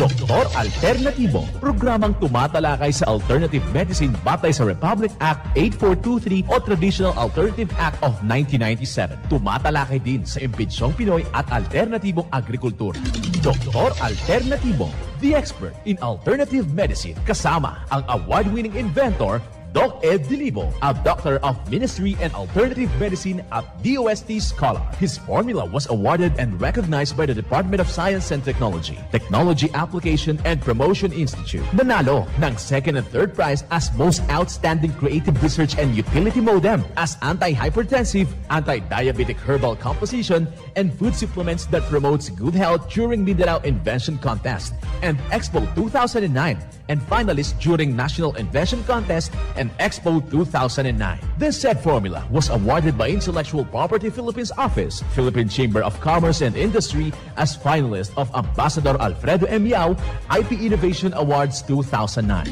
Doktor Alternatibo, programang tumatalakay sa alternative medicine batay sa Republic Act 8423 o Traditional Alternative Act of 1997. Tumatalakay din sa imbitsyong Pinoy at alternatibong agrikultura. Doktor Alternatibo, the expert in alternative medicine, kasama ang award-winning inventor Doc Ed Dilibo, a doctor of ministry and alternative medicine at DOST Scholar. His formula was awarded and recognized by the Department of Science and Technology, Technology Application and Promotion Institute. Nanalo ng second and third prize as Most Outstanding Creative Research and Utility Modem, as anti-hypertensive, anti-diabetic herbal composition, and food supplements that promotes good health during Mindanao Invention Contest and Expo 2009, and finalist during National Invention Contest and Expo 2009. This said formula was awarded by Intellectual Property Philippines Office, Philippine Chamber of Commerce and Industry as finalist of Ambassador Alfredo M. Yao IP Innovation Awards 2009.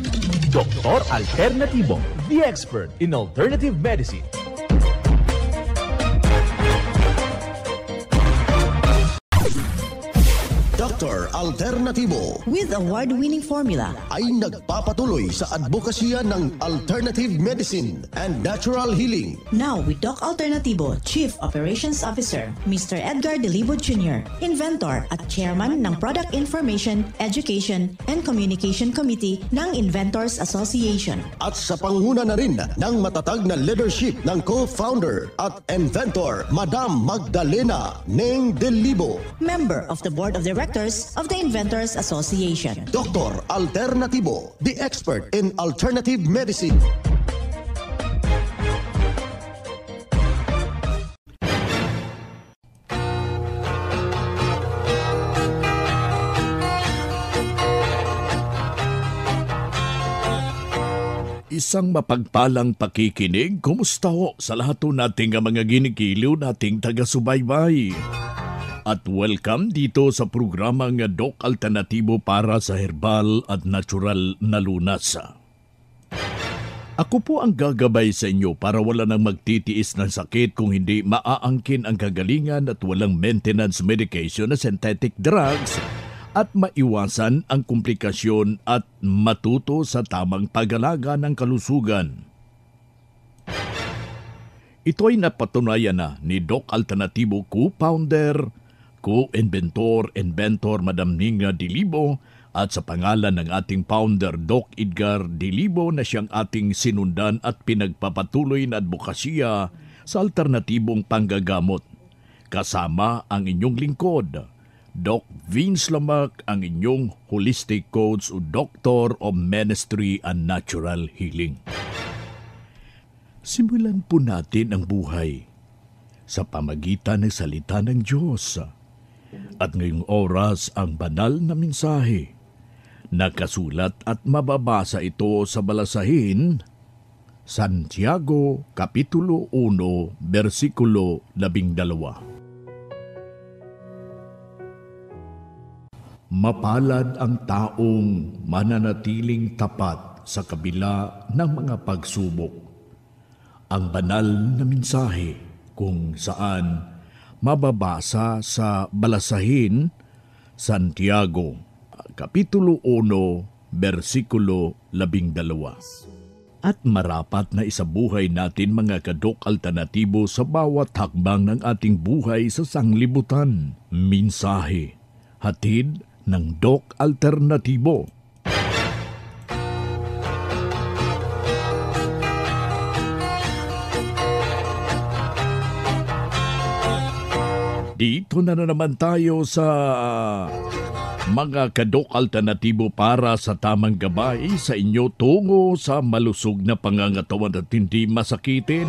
Doktor Alternatibo, the expert in alternative medicine. Dr. Alternatibo with award-winning formula ay nagpapatuloy sa advokasya ng alternative medicine and natural healing. Now with Doc Alternatibo, Chief Operations Officer, Mr. Edgar Dilibo Jr., Inventor at Chairman ng Product Information, Education and Communication Committee ng Inventors Association. At sa panguna na rin ng matatag na leadership ng co-founder at inventor, Madam Magdalena Neng Dilibo, Member of the Board of Directors of the Inventors Association. Dr. Alternatibo, the expert in alternative medicine. Isang mapagpalang pakikinig, kumusta ho sa lahat nating mga ginikiliw nating taga-subaybay. At welcome dito sa programang Doc Alternatibo para sa herbal at natural na lunas. Ako po ang gagabay sa inyo para wala nang magtitiis ng sakit kung hindi maaangkin ang kagalingan at walang maintenance medication na synthetic drugs at maiwasan ang komplikasyon at matuto sa tamang pag-alaga ng kalusugan. Ito ay napatunayan na ni Doc Alternatibo co-founder, co-inventor Madam Ninga Dilibo at sa pangalan ng ating founder Doc Edgar Dilibo na siyang ating sinundan at pinagpapatuloy na advokasya sa alternatibong panggagamot. Kasama ang inyong lingkod, Doc Vince Lamak, ang inyong holistic coach o Doctor of Ministry and Natural Healing. Simulan po natin ang buhay sa pamagitan ng salita ng Diyos. At ngayong oras ang banal na mensahe. Nakasulat at mababasa ito sa balasahin, Santiago, Kapitulo 1, versikulo 12. Mapalad ang taong mananatiling tapat sa kabila ng mga pagsubok. Ang banal na mensahe kung saan mababasa sa balasahin, Santiago, Kapitulo 1, versikulo 12. At marapat na isabuhay natin mga kadok alternatibo sa bawat hakbang ng ating buhay sa sanglibutan. Mensahe, hatid ng Doc Alternatibo. Dito na naman tayo sa mga kadok alternatibo para sa tamang gabay sa inyo tungo sa malusog na pangangatawan at hindi masakitin.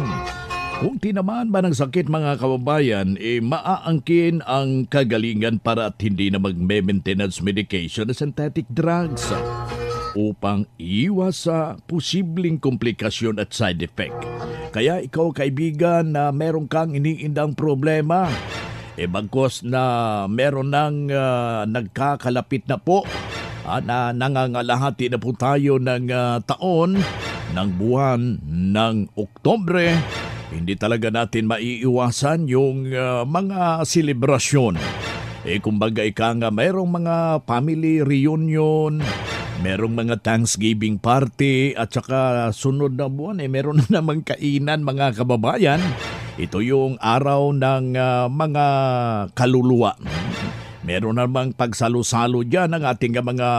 Kung tinamaan ba ng sakit mga kababayan, maaangkin ang kagalingan para at hindi na mag-maintenance medication na synthetic drugs upang iwas sa posibleng komplikasyon at side effect. Kaya ikaw kaibigan na meron kang iniindang problema, bagkos na meron nang nagkakalapit na po na nangangalahati na po tayo ng taon, ng buwan ng Oktubre, hindi talaga natin maiiwasan yung mga selebrasyon. Kumbaga ika nga, mayroong mga family reunion, merong mga Thanksgiving party, at saka sunod na buwan, meron na namang kainan mga kababayan. Ito yung araw ng mga kaluluwa. Meron namang pagsalo-salo dyan ng ating mga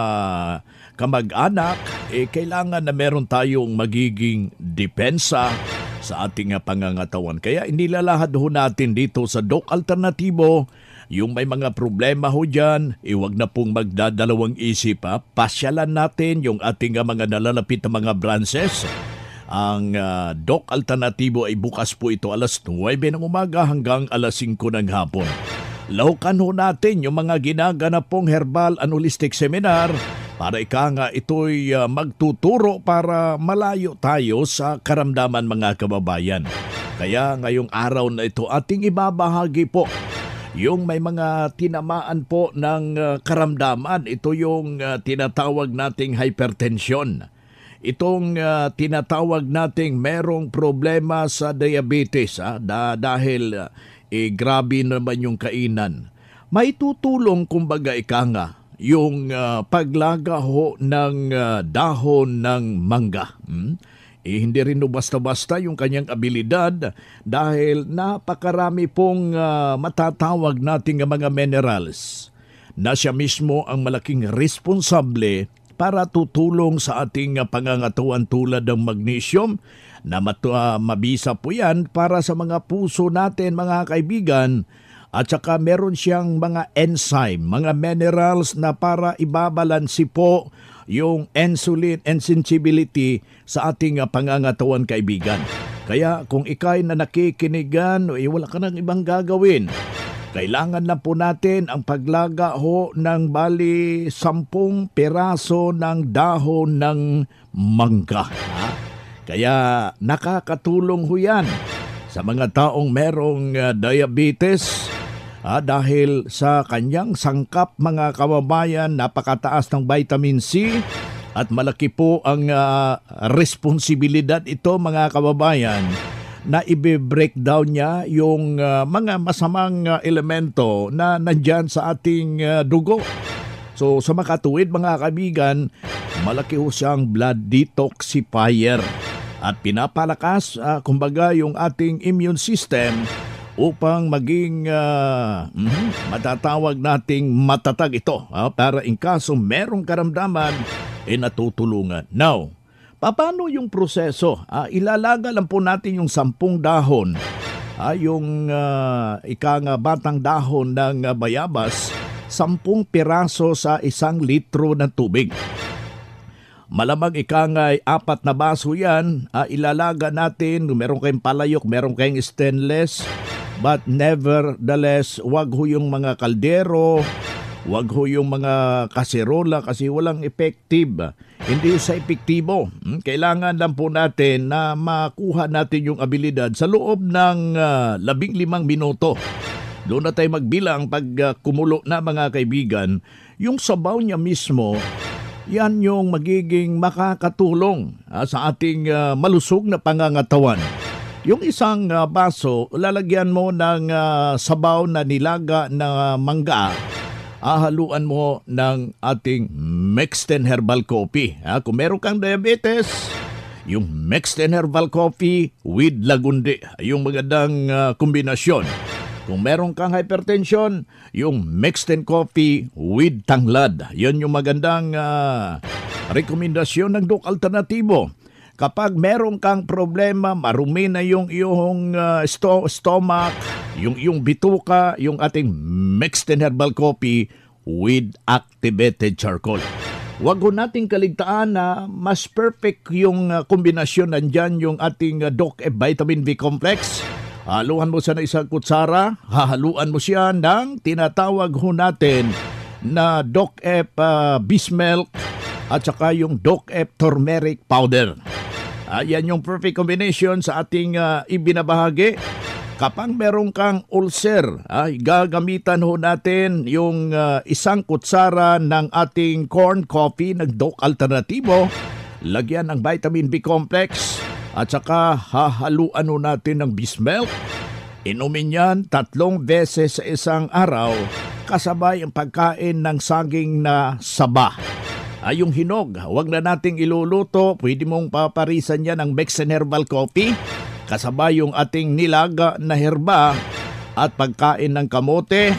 kamag-anak. Kailangan na meron tayong magiging depensa sa ating pangangatawan. Kaya inilalahad ho natin dito sa Doc Alternatibo, yung may mga problema ho dyan, huwag na pong magdadalawang isip. Pasyalan natin yung ating mga nalalapit na mga branches. Ang Doc Alternatibo ay bukas po ito alas 9 ng umaga hanggang alas 5 ng hapon. Lahukan ho natin yung mga ginaganap pong herbal and holistic seminar para ito'y magtuturo para malayo tayo sa karamdaman mga kababayan. Kaya ngayong araw na ito ating ibabahagi po yung may mga tinamaan po ng karamdaman. Ito yung tinatawag nating hypertension. Itong tinatawag nating merong problema sa diabetes dahil grabe naman yung kainan. May tutulong kumbaga yung paglaga ho ng dahon ng mangga. Hindi rin basta-basta yung kanyang abilidad dahil napakarami pong matatawag nating mga minerals na siya mismo ang malaking responsable para tutulong sa ating pangangatawan tulad ng magnesium na mabisa po yan para sa mga puso natin mga kaibigan. At saka meron siyang mga enzyme, mga minerals na para ibabalansi po yung insulin and sensibility sa ating pangangatawan kaibigan. Kaya kung ikay na nakikinigan, wala ka nang ibang gagawin. Kailangan na po natin ang paglaga ho ng bali 10 piraso ng dahon ng mangga. Kaya nakakatulong ho yan sa mga taong merong diabetes dahil sa kanyang sangkap mga kababayan, napakataas ng vitamin C at malaki po ang responsibilidad ito mga kababayan na i-breakdown niya yung mga masamang elemento na nandyan sa ating dugo. So sa makatuwid mga kaibigan, malaki ho siyang blood detoxifier at pinapalakas kumbaga yung ating immune system upang maging matatawag nating matatag ito para in kaso merong karamdaman natutulungan. Now, paano yung proseso? Ilalaga lang po natin yung 10 dahon, yung batang dahon ng bayabas, 10 piraso sa 1 litro ng tubig. Malamang 4 na baso yan, ilalaga natin, meron kayong palayok, meron kayong stainless, but nevertheless, wag ho yung mga kaldero, wag ho yung mga kaserola kasi walang effective. Hindi sa epektibo. Kailangan lang po natin na makuha natin yung abilidad sa loob ng 15 minuto. Doon na tayo magbilang pag kumulo na mga kaibigan, yung sabaw niya mismo, yan yung magiging makakatulong sa ating malusog na pangangatawan. Yung isang baso, lalagyan mo ng sabaw na nilaga na mangga, haluan mo ng ating Mexten Herbal Coffee. Kung meron kang diabetes, yung Mexten Herbal Coffee with Lagundi, yung magandang kombinasyon. Kung meron kang hypertension, yung Mexten Coffee with Tanglad. Yan yung magandang rekomendasyon ng Doc Alternatibo. Kapag meron kang problema, marumi na yung iyong stomach, yung iyong bituka, yung ating Mexten Herbal Coffee with activated charcoal. Huwag ho nating kaligtaan na mas perfect yung kombinasyon. Nandyan yung ating Doc F Vitamin B Complex. Haluan mo siya ng 1 kutsara, hahaluan mo siya ng tinatawag ho natin na Doc F Bismilk at saka yung Doc F Turmeric Powder. Yan yung perfect combination sa ating ibinabahagi. Kapag meron kang ulcer, gagamitan ho natin yung 1 kutsara ng ating corn coffee ng Doc Alternatibo. Lagyan ng vitamin B complex at saka hahaluan ho natin ng Bismilk. Inumin yan 3 beses sa isang araw. kasabay ang pagkain ng saging na saba. Yung hinog, huwag na nating iluluto. Pwede mong paparisan yan ng Mexen Herbal Coffee. Kasabay yung ating nilaga na herba at pagkain ng kamote,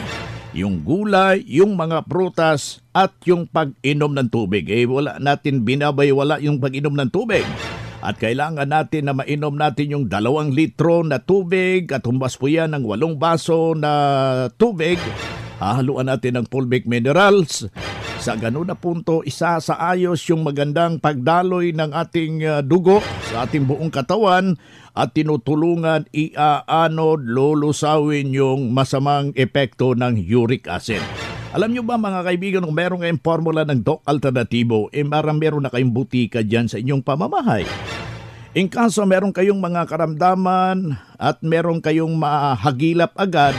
yung gulay, yung mga prutas at yung pag-inom ng tubig. Wala natin binabaywala yung pag-inom ng tubig. At kailangan natin na mainom natin yung 2 litro na tubig at humbas po yan ng 8 baso na tubig. Hahaluan natin ng fulvic minerals. Sa ganun na punto, isa sa ayos yung magandang pagdaloy ng ating dugo sa ating buong katawan at tinutulungan iaanod, lulusawin yung masamang epekto ng uric acid. Alam nyo ba mga kaibigan, kung meron kayong formula ng Doc Alternativo, meron na kayong butika dyan sa inyong pamamahay. In kaso meron kayong mga karamdaman at meron kayong mahagilap agad,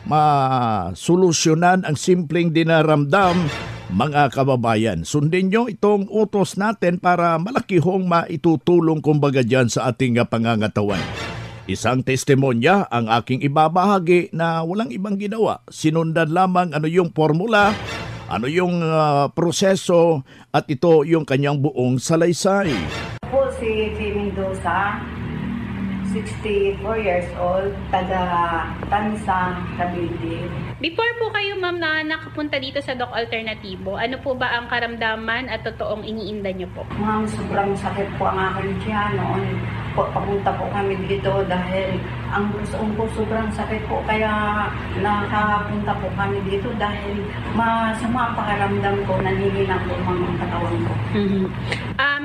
masolusyonan ang simpleng dinaramdam, mga kababayan, sundin nyo itong utos natin para malakihong maitutulong kumbaga dyan sa ating pangangatawan. Isang testimonya ang aking ibabahagi na walang ibang ginawa. Sinundan lamang ano yung formula, ano yung proseso at ito yung kanyang buong salaysay. Po si P. Mendoza, 64 years old, taga Tansang, Cavite. Before po kayo ma'am na nakapunta dito sa Doc Alternativo, ano po ba ang karamdaman at totoong iniinda niyo po? Ma'am, sobrang sakit po ang aking tiyan noon. Papunta po kami dito dahil ang pusoon ko sobrang sakit po. Kaya nakapunta po kami dito dahil masama ang pakiramdam ko, nanihina po ang katawan ko.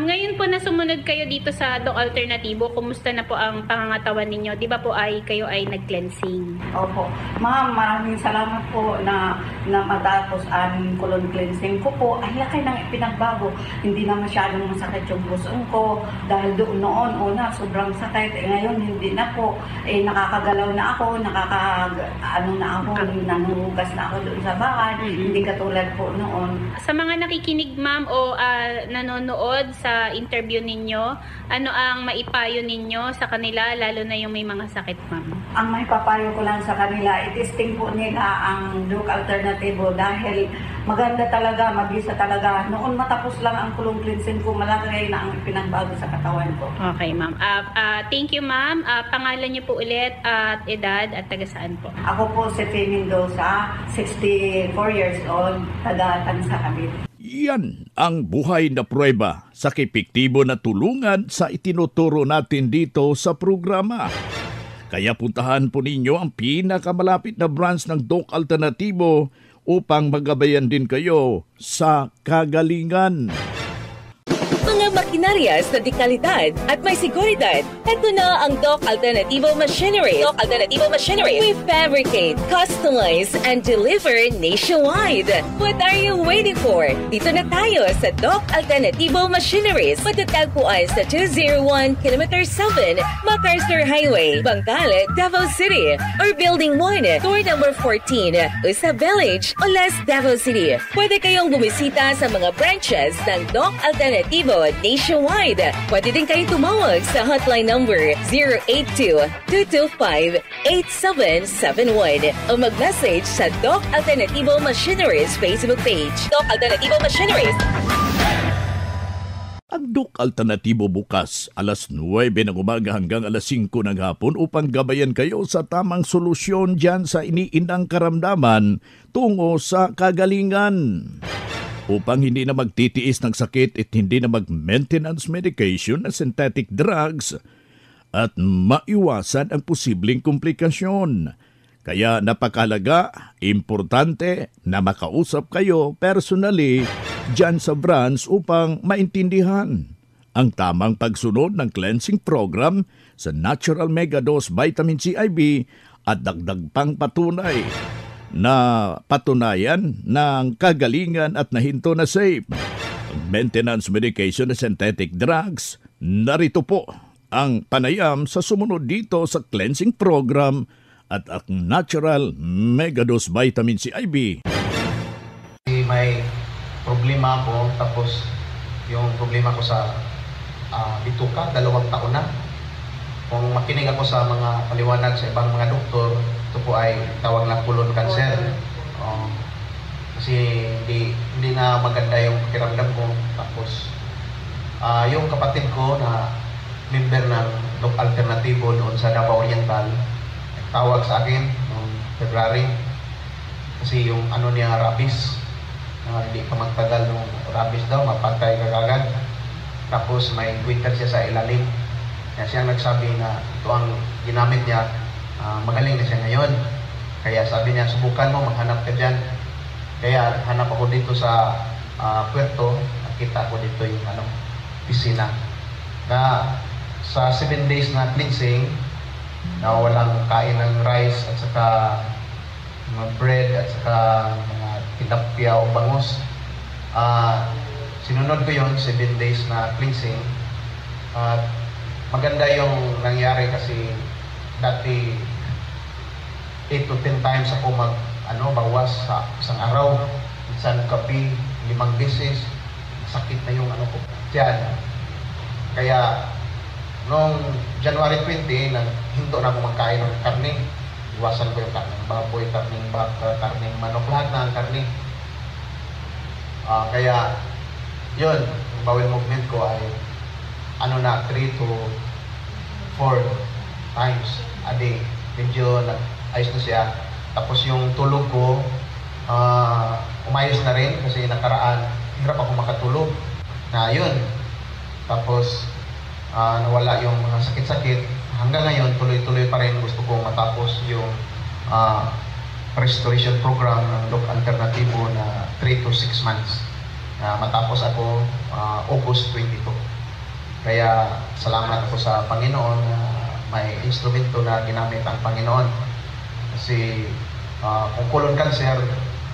Ngayon po na sumunod kayo dito sa Doc Alternativo, kumusta na po ang pangangatawan ninyo? Di ba po kayo ay nag-cleansing? Opo. Ma'am, maraming salamat po na matapos ang colon cleansing ko po. Ay laki ng pinagbago. Hindi na masyadong masakit yung pusoon ko dahil doon noon, una, sobrang sakit. Ngayon, hindi na po. Nakakagalaw na ako, nanuhugas na ako doon sa bahay. Hindi katulad po noon. Sa mga nakikinig ma'am o nanonood sa interview ninyo, ano ang maipayo ninyo sa kanila, lalo na yung may mga sakit ma'am? Ang maipapayo ko lang sa kanila, itesting po nila ang Doc Alternativo dahil maganda talaga, mabisa talaga. Noon matapos lang ang colon cleansing ko, malaki na ang pinagbago sa katawan ko. Okay ma'am. Thank you ma'am. Pangalan niyo po ulit at edad at taga saan po? Ako po si P. Mendoza, 64 years old, taga Tansa, Cavite. Yan ang buhay na pruweba sa epektibo na tulungan sa itinuturo natin dito sa programa. Kaya puntahan po ninyo ang pinakamalapit na branch ng Doc Alternativo upang magabayan din kayo sa kagalingan. Mga makinarias na dekalidad at may seguridad. Ito na ang Doc Alternativo Machinery. Doc Alternativo Machinery. We fabricate, customize, and deliver nationwide. What are you waiting for? Dito na tayo sa Doc Alternativo Machineries. Matatagpuan sa 201 km 7 MacArthur Highway, Bangkalet, Davao City. Or Building 1, Door number 14, Usa Village, Olas, Davao City. Pwede kayong bumisita sa mga branches ng Doc Alternativo nationwide. Pwede din kayong tumawag sa hotline number 082-225-8771 o mag-message sa Doc Alternativo Machineries Facebook page. Doc Alternativo Machineries. Ang Doc Alternativo bukas alas 9 ng umaga hanggang alas 5 ng hapon upang gabayan kayo sa tamang solusyon dyan sa iniindang karamdaman tungo sa kagalingan. Upang hindi na magtitiis ng sakit at hindi na mag-maintenance medication na synthetic drugs at maiwasan ang posibleng komplikasyon. Kaya napakalaga, importante na makausap kayo personally dyan sa branch upang maintindihan ang tamang pagsunod ng cleansing program sa Natural Mega Dose Vitamin C IV at dagdag pang patunay na patunayan ng kagalingan at nahinto na safe. Maintenance medication na synthetic drugs, narito po ang panayam sa sumunod dito sa cleansing program at ang Natural Megadose Vitamin C IV. May problema ako, tapos yung problema ko sa bituka, 2 taon na. Kung makinig ako sa mga paliwanag sa ibang mga doktor, ito po ay tawag na colon cancer. Kasi hindi na maganda yung pakiramdam ko. Tapos yung kapatid ko na member ng Doc Alternatibo doon sa Davao Oriental tawag sa akin noong February kasi yung niya rabies, hindi pa magtagal nung rabies daw, mapatay kagad. Tapos may winter siya sa ilalim. Kaya siya nagsabi na ito ang ginamit niya, magaling na siya ngayon. Kaya sabi niya, subukan mo, maghanap ka dyan. Kaya hanap ako dito sa Puerto, nakita ko dito yung piscina. Na sa 7 days na cleansing, na walang kain ng rice at saka mga bread at saka mga tilapia o bangus. Sinunod ko yon 7 days na cleansing. Maganda yung nangyari kasi dati 8 to 10 times ako bawas sa isang araw. Minsan kape, 5 beses. Sakit na yung ko dyan. Kaya noong January 20, hinto na ako magkain ng karne. Iwasan ko yung karneng baboy, karneng baka, karneng manok, lahat na ang karne. Kaya yun, yung bowel movement ko ay 3 to 4 times a day. Medyo ayos na siya. Tapos yung tulog ko, umayos na rin kasi nakaraan, hirap ako makatulog. Yun. Tapos, nawala yung mga sakit-sakit. Hanggang ngayon, tuloy-tuloy pa rin gusto kong matapos yung restoration program ng Doc Alternatibo na 3 to 6 months. Matapos ako August 22. Kaya salamat ako sa Panginoon na may instrumento na ginamit ang Panginoon. Kasi kung colon cancer,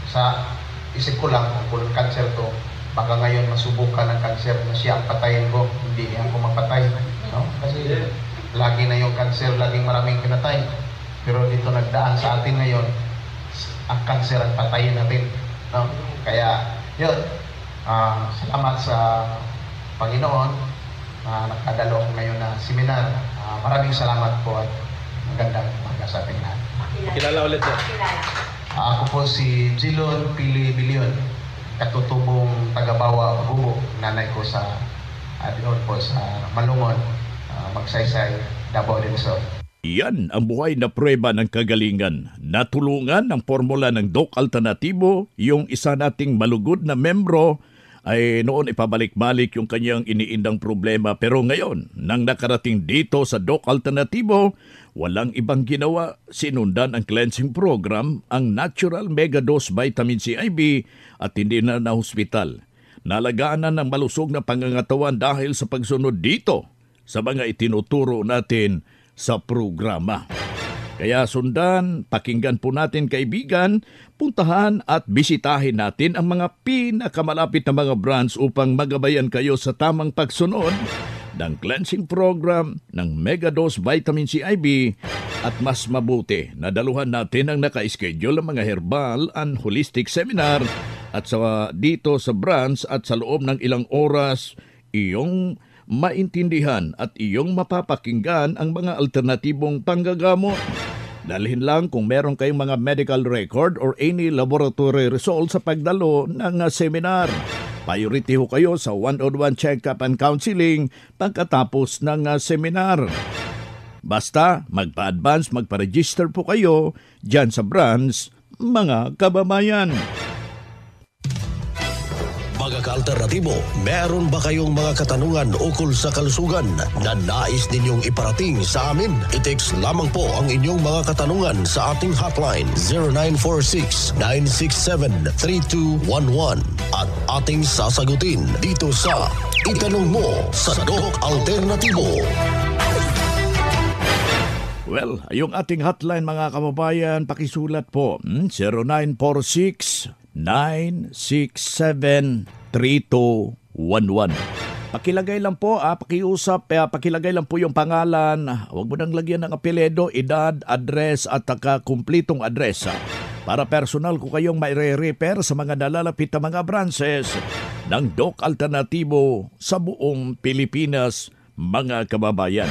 sa isip ko lang, kung colon cancer to, baka ngayon masubukan ng cancer na siya ang patayin ko, hindi niya ako mapatay. No? Kasi lagi na yung cancer, laging maraming pinatay. Pero dito nagdaan sa atin ngayon, ang cancer ang patayin natin. No? Kaya, yun, salamat sa Panginoon na nakadalo ako ngayon na seminar. Maraming salamat po at magandang umaga sa ating lahat. Kilala ulit po. Ako po si Jilon Pili Bilion, katutubong taga-Bawa, Bubo, nanay ko sa doon po sa Malungon, Magsaysay, Davao del Sur. Yan ang buhay na prueba ng kagalingan. Natulungan ng formula ng Doc Alternatibo, yung isa nating malugod na membro ay noon ipabalik-balik yung kanyang iniindang problema. Pero ngayon, nang nakarating dito sa Doc Alternatibo, walang ibang ginawa. Sinundan ang cleansing program, ang Natural Mega Dose Vitamin C IV at hindi na hospital. Nalagaanan ng malusog na pangangatawan dahil sa pagsunod dito sa mga itinuturo natin sa programa. Kaya sundan, pakinggan po natin kaibigan, puntahan at bisitahin natin ang mga pinakamalapit na mga branch upang magabayan kayo sa tamang pagsunod ng cleansing program ng Mega Dose Vitamin C IV at mas mabuti na daluhan natin ang naka-schedule ng mga herbal and holistic seminar at dito sa branch at sa loob ng ilang oras iyong maintindihan at iyong mapapakinggan ang mga alternatibong panggagamot. Dalhin lang kung meron kayong mga medical record or any laboratory result sa pagdalo ng seminar. Priority ho kayo sa one-on-one check-up and counseling pagkatapos ng seminar. Basta magpa-advance, magpa-register po kayo dyan sa branch, mga kababayan. Mga ka-alternatibo, meron ba kayong mga katanungan ukol sa kalusugan na nais ninyong iparating sa amin? I-text lamang po ang inyong mga katanungan sa ating hotline 0946-967-3211 at ating sasagutin dito sa Itanong Mo sa Doc Alternatibo. Well, yung ating hotline mga kababayan, pakisulat po 0946-967-3211. Pakilagay lang po, pakiusap, pakilagay lang po yung pangalan. Huwag mo nang lagyan ng apelyido, edad, address at kumplitong address. Para personal ko kayong maire-refer sa mga nalalapit na mga branches ng Doc Alternatibo sa buong Pilipinas, mga kababayan.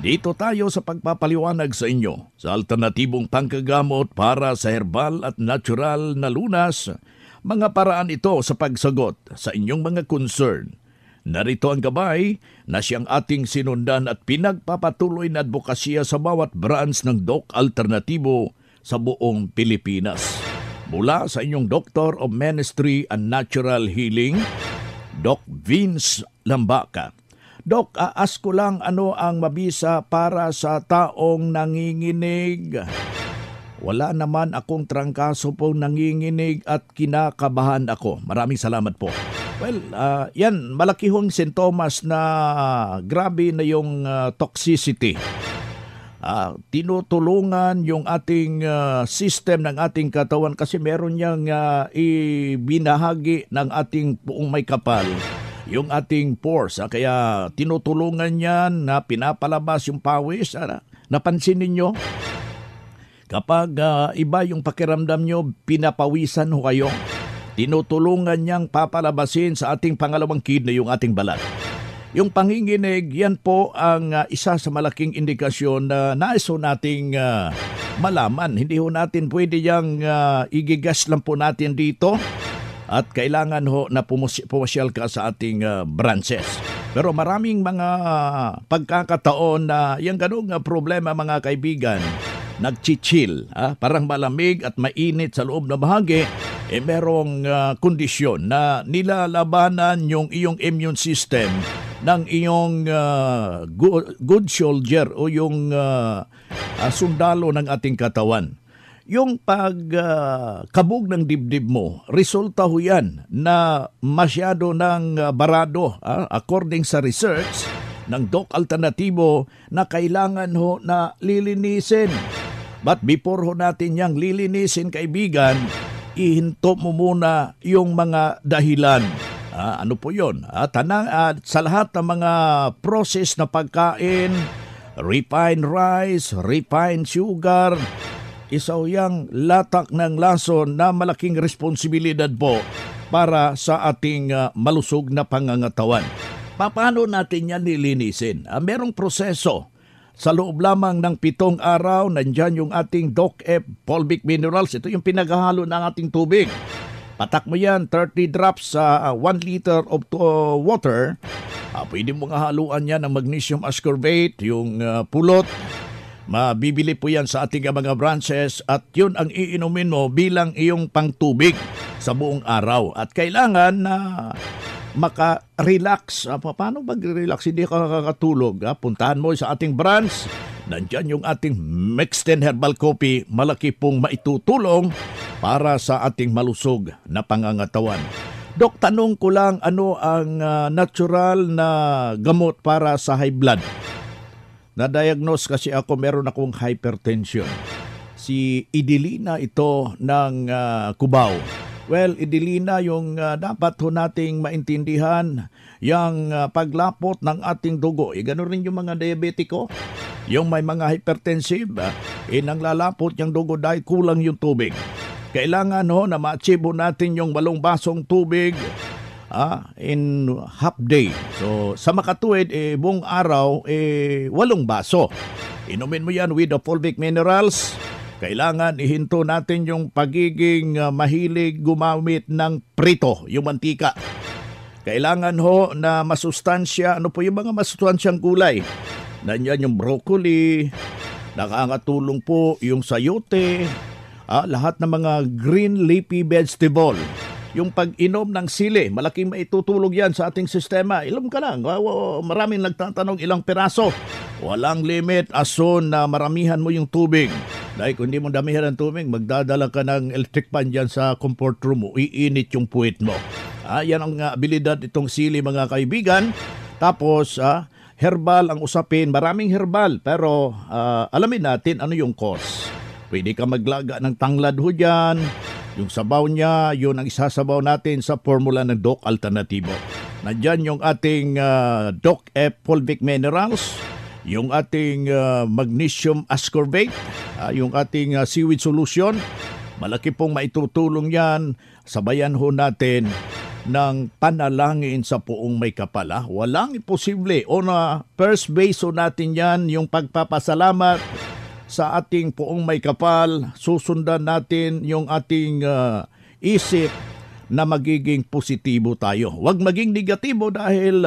Dito tayo sa pagpapaliwanag sa inyo sa alternatibong pangkagamot para sa herbal at natural na lunas. Mga paraan ito sa pagsagot sa inyong mga concern. Narito ang gabay na siyang ating sinundan at pinagpapatuloy na advokasya sa bawat branch ng Doc Alternatibo sa buong Pilipinas. Mula sa inyong Doctor of Ministry and Natural Healing, Doc Vince Lambaca. Doc, aas ko lang ano ang mabisa para sa taong nanginginig. Wala naman akong trangkaso po nanginginig at kinakabahan ako. Maraming salamat po. Well, yan, malaki hong sintomas na grabe na yung toxicity. Tinutulungan yung ating system ng ating katawan kasi meron niyang ibinahagi ng ating buong may kapal. Yung ating pores, kaya tinutulungan yan na pinapalabas yung pawis. Napansin ninyo? Kapag iba yung pakiramdam nyo, pinapawisan ho kayo. Tinutulungan niyang papalabasin sa ating pangalawang kidney yung ating balat. Yung panginginig, yan po ang isa sa malaking indikasyon na nais ho nating malaman. Hindi ho natin pwede yung igigas lang po natin dito. At kailangan ho na pumasyal ka sa ating branches. Pero maraming mga pagkakataon na yung ganung problema mga kaibigan, nagchichill, parang malamig at mainit sa loob na bahagi, merong kondisyon na nilalabanan yung iyong immune system ng iyong good soldier o yung sundalo ng ating katawan. Yung pagkabog ng dibdib mo, resulta ho yan na masyado ng barado, according sa research ng Doc Alternatibo, na kailangan ho na lilinisin. But before ho natin yang lilinisin, kaibigan, ihinto mo muna yung mga dahilan. Ano po yun? Sa lahat ng mga process na pagkain, refined rice, refined sugar, isaw yang latak ng lason na malaking responsibilidad po para sa ating malusog na pangangatawan. Paano natin yan nilinisin? Merong proseso. Sa loob lamang ng 7 araw, nandyan yung ating Doc F Fulvic Minerals. Ito yung pinaghahalo ng ating tubig. Patak mo yan, 30 drops sa 1 liter of water. Pwede mo nga haluan yan ng magnesium ascorbate, yung pulot. Mabibili po yan sa ating mga branches at yun ang iinumin mo bilang iyong pangtubig sa buong araw. At kailangan na maka-relax. Paano mag-relax? Hindi ka kakatulog. Puntahan mo sa ating branch. Nandyan yung ating Mixten Herbal Coffee. Malaki pong maitutulong para sa ating malusog na pangangatawan. Dok, tanong ko lang, ano ang natural na gamot para sa high blood? Na-diagnose kasi ako, meron akong hypertension. Si Idelina ito ng Cubao. Well, Idelina, yung dapat ho nating maintindihan, yung paglapot ng ating dugo. Gano'n rin yung mga diabetiko. Yung may mga hypertensive, nang lalapot yung dugo dahil kulang yung tubig. Kailangan ho na ma-achieve natin yung 8 basong tubig in half day. So sa makatuwid, buong araw, 8 baso. Inumin mo yan with the fulvic minerals. Kailangan ihinto natin yung pagiging mahilig gumamit ng prito, yung mantika. Kailangan ho na masustansya, ano po yung mga masustansyang gulay? Nandiyan yung broccoli, nakakatulong po yung sayote, lahat ng mga green leafy vegetable. Yung pag-inom ng sili, malaking maitutulog yan sa ating sistema. Ilam ka lang, maraming nagtatanong ilang piraso. Walang limit, ason na maramihan mo yung tubig. Dahil kung hindi mo damihan ng tubig, magdadala ka ng electric fan dyan sa comfort room mo, iinit yung puwit mo. Yan ang abilidad itong sili, mga kaibigan. Tapos, herbal ang usapin, maraming herbal, pero alamin natin ano yung cause. Pwede ka maglaga ng tanglad ho dyan. Yung sabaw niya, yun ang isasabaw natin sa formula ng Doc Alternatibo. Nandyan yung ating Doc F Fulvic Minerals, yung ating magnesium ascorbate, yung ating seaweed solution. Malaki pong maitutulong yan. Sabayan ho natin ng panalangin sa Poong May Kapal. Walang imposible. O na first base natin yan, yung pagpapasalamat sa ating Poong May Kapal. Susundan natin yung ating isip na magiging positibo tayo. Huwag maging negatibo dahil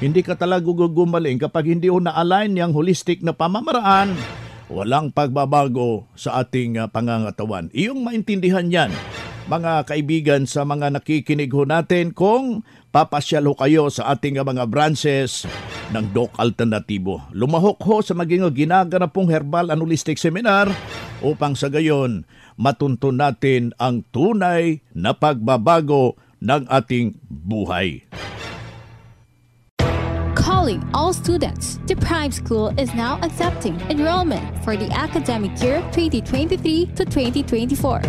hindi ka talaga gumaling kapag hindi na-align yung holistic na pamamaraan. Walang pagbabago sa ating pangangatawan. Iyong maintindihan yan, mga kaibigan, sa mga nakikinig ho natin, kung papasyal ho kayo sa ating mga branches ng Doc Alternatibo. Lumahok ho sa maging ginaganap pong herbal and holistic seminar upang sa gayon matuntun natin ang tunay na pagbabago ng ating buhay. Calling all students, the Prime School is now accepting enrollment for the academic year 2023 to 2024.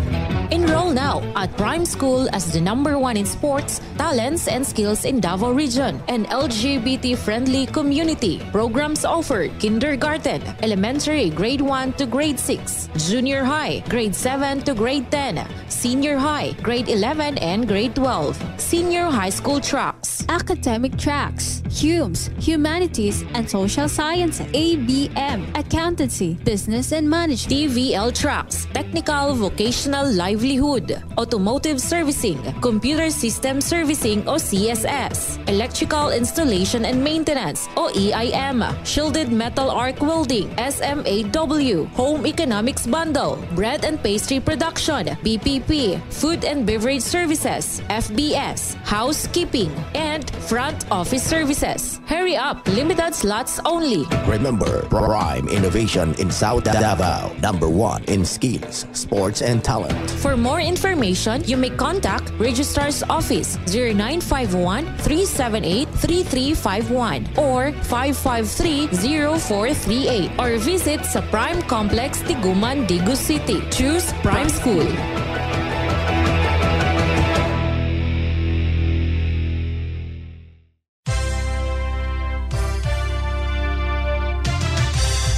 Enroll now at Prime School as the #1 in sports, talents, and skills in Davao Region. An LGBT-friendly community. Programs offered: kindergarten, elementary, grade 1 to grade 6, junior high, grade 7 to grade 10, senior high, grade 11 and grade 12, senior high school tracks, academic tracks, HUMS, Humanities and Social Sciences, ABM, Accountancy, Business and Management, TVL tracks, technical, vocational, livelihood, automotive servicing, computer system servicing o CSS, electrical installation and maintenance o EIM, shielded metal arc welding, SMAW, home economics bundle, bread and pastry production, BPP, food and beverage services, FBS, housekeeping, and front office services. Hurry up, limited slots only. Remember, Prime Innovation in South Davao, #1 in skills, sports, and talent. For more information, you may contact Registrar's Office 0951-378-3351 or 553-0438 or visit sa Prime Complex, Tiguman, Digu City. Choose Prime School.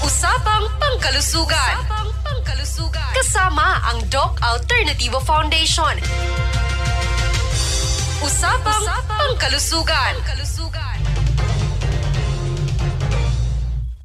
Usapang Pangkalusugan. Kasama ang Doc Alternativo Foundation. Usapang Pangkalusugan.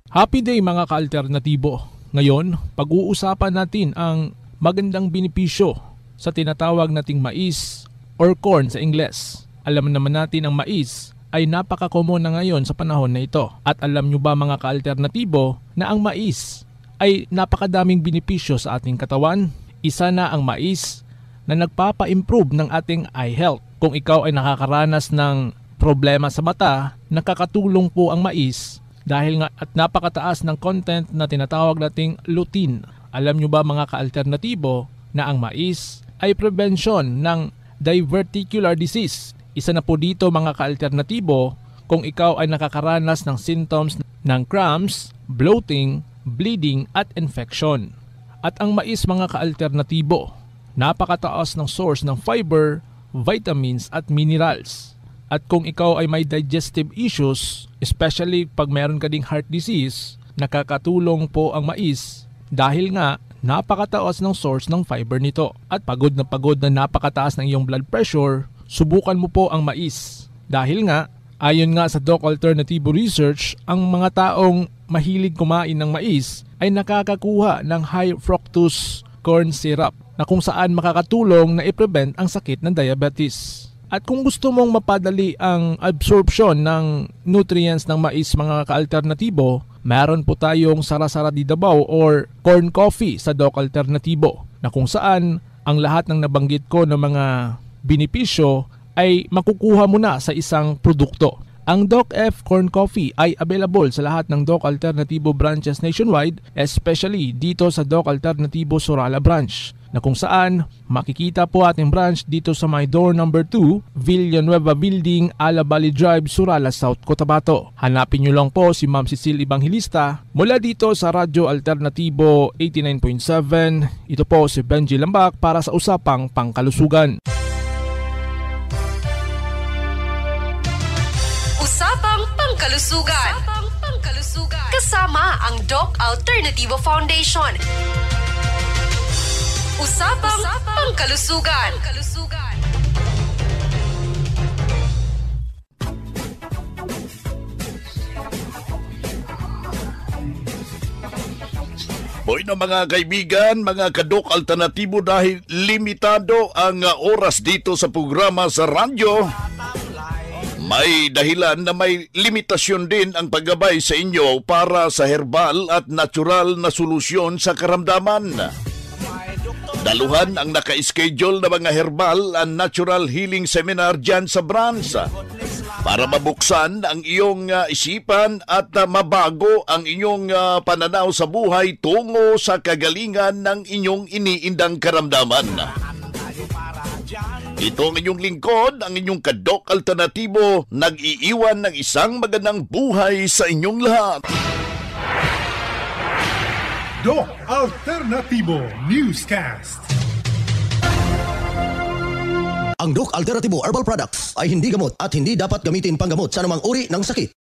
Happy day mga ka-alternatibo. Ngayon, pag-uusapan natin ang magandang benepisyo sa tinatawag nating mais or corn sa Ingles. Alam naman natin ang mais ay napaka-common na ngayon sa panahon na ito. At alam nyo ba mga ka-alternatibo na ang mais ay napakadaming benepisyo sa ating katawan? Isa na ang mais na nagpapa-improve ng ating eye health. Kung ikaw ay nakakaranas ng problema sa mata, nakakatulong po ang mais dahil nga at napakataas ng content na tinatawag nating lutein. Alam nyo ba mga ka-alternatibo na ang mais ay prevention ng diverticular disease? Isa na po dito mga ka-alternatibo kung ikaw ay nakakaranas ng symptoms ng cramps, bloating, bleeding at infection. At ang mais mga ka-alternatibo, napakataas ng source ng fiber, vitamins at minerals. At kung ikaw ay may digestive issues, especially pag meron ka ding heart disease, nakakatulong po ang mais dahil nga napakataas ng source ng fiber nito. At pagod na napakataas ng iyong blood pressure, subukan mo po ang mais. Dahil nga, ayon nga sa Doc Alternativo Research, ang mga taong mahilig kumain ng mais ay nakakakuha ng high fructose corn syrup na kung saan makakatulong na i-prevent ang sakit ng diabetes. At kung gusto mong mapadali ang absorption ng nutrients ng mais mga ka-alternatibo, meron po tayong Sara-Sara di Davao or corn coffee sa Doc Alternativo na kung saan ang lahat ng nabanggit ko ng mga benepisyo ay makukuha mo na sa isang produkto. Ang Doc F Corn Coffee ay available sa lahat ng Doc Alternativo branches nationwide, especially dito sa Doc Alternativo Surala branch, na kung saan makikita po ating branch dito sa my door number 2, Villanueva Building, Ala Valley Drive, Surala, South Cotabato. Hanapin nyo lang po si Ma'am Cecile Evangelista mula dito sa Radyo Alternativo 89.7. Ito po si Benji Lambak para sa Usapang Pangkalusugan. Usapang Pangkalusugan. Kasama ang Doc Alternativo Foundation. Usapang Pangkalusugan. Hoy na mga kaibigan, mga kadok alternatibo, dahil limitado ang oras dito sa programa sa radyo, may dahilan na may limitasyon din ang paggabay sa inyo para sa herbal at natural na solusyon sa karamdaman. Daluhan ang naka-schedule na mga herbal and natural healing seminar dyan sa branch para mabuksan ang iyong isipan at mabago ang inyong pananaw sa buhay tungo sa kagalingan ng inyong iniindang karamdaman. Ito ang inyong lingkod, ang inyong kadok alternatibo, nag-iiwan ng isang magandang buhay sa inyong lahat. Doc Alternativo Newscast. Ang Doc Alternativo Herbal Products ay hindi gamot at hindi dapat gamitin panggamot sa anumang uri ng sakit.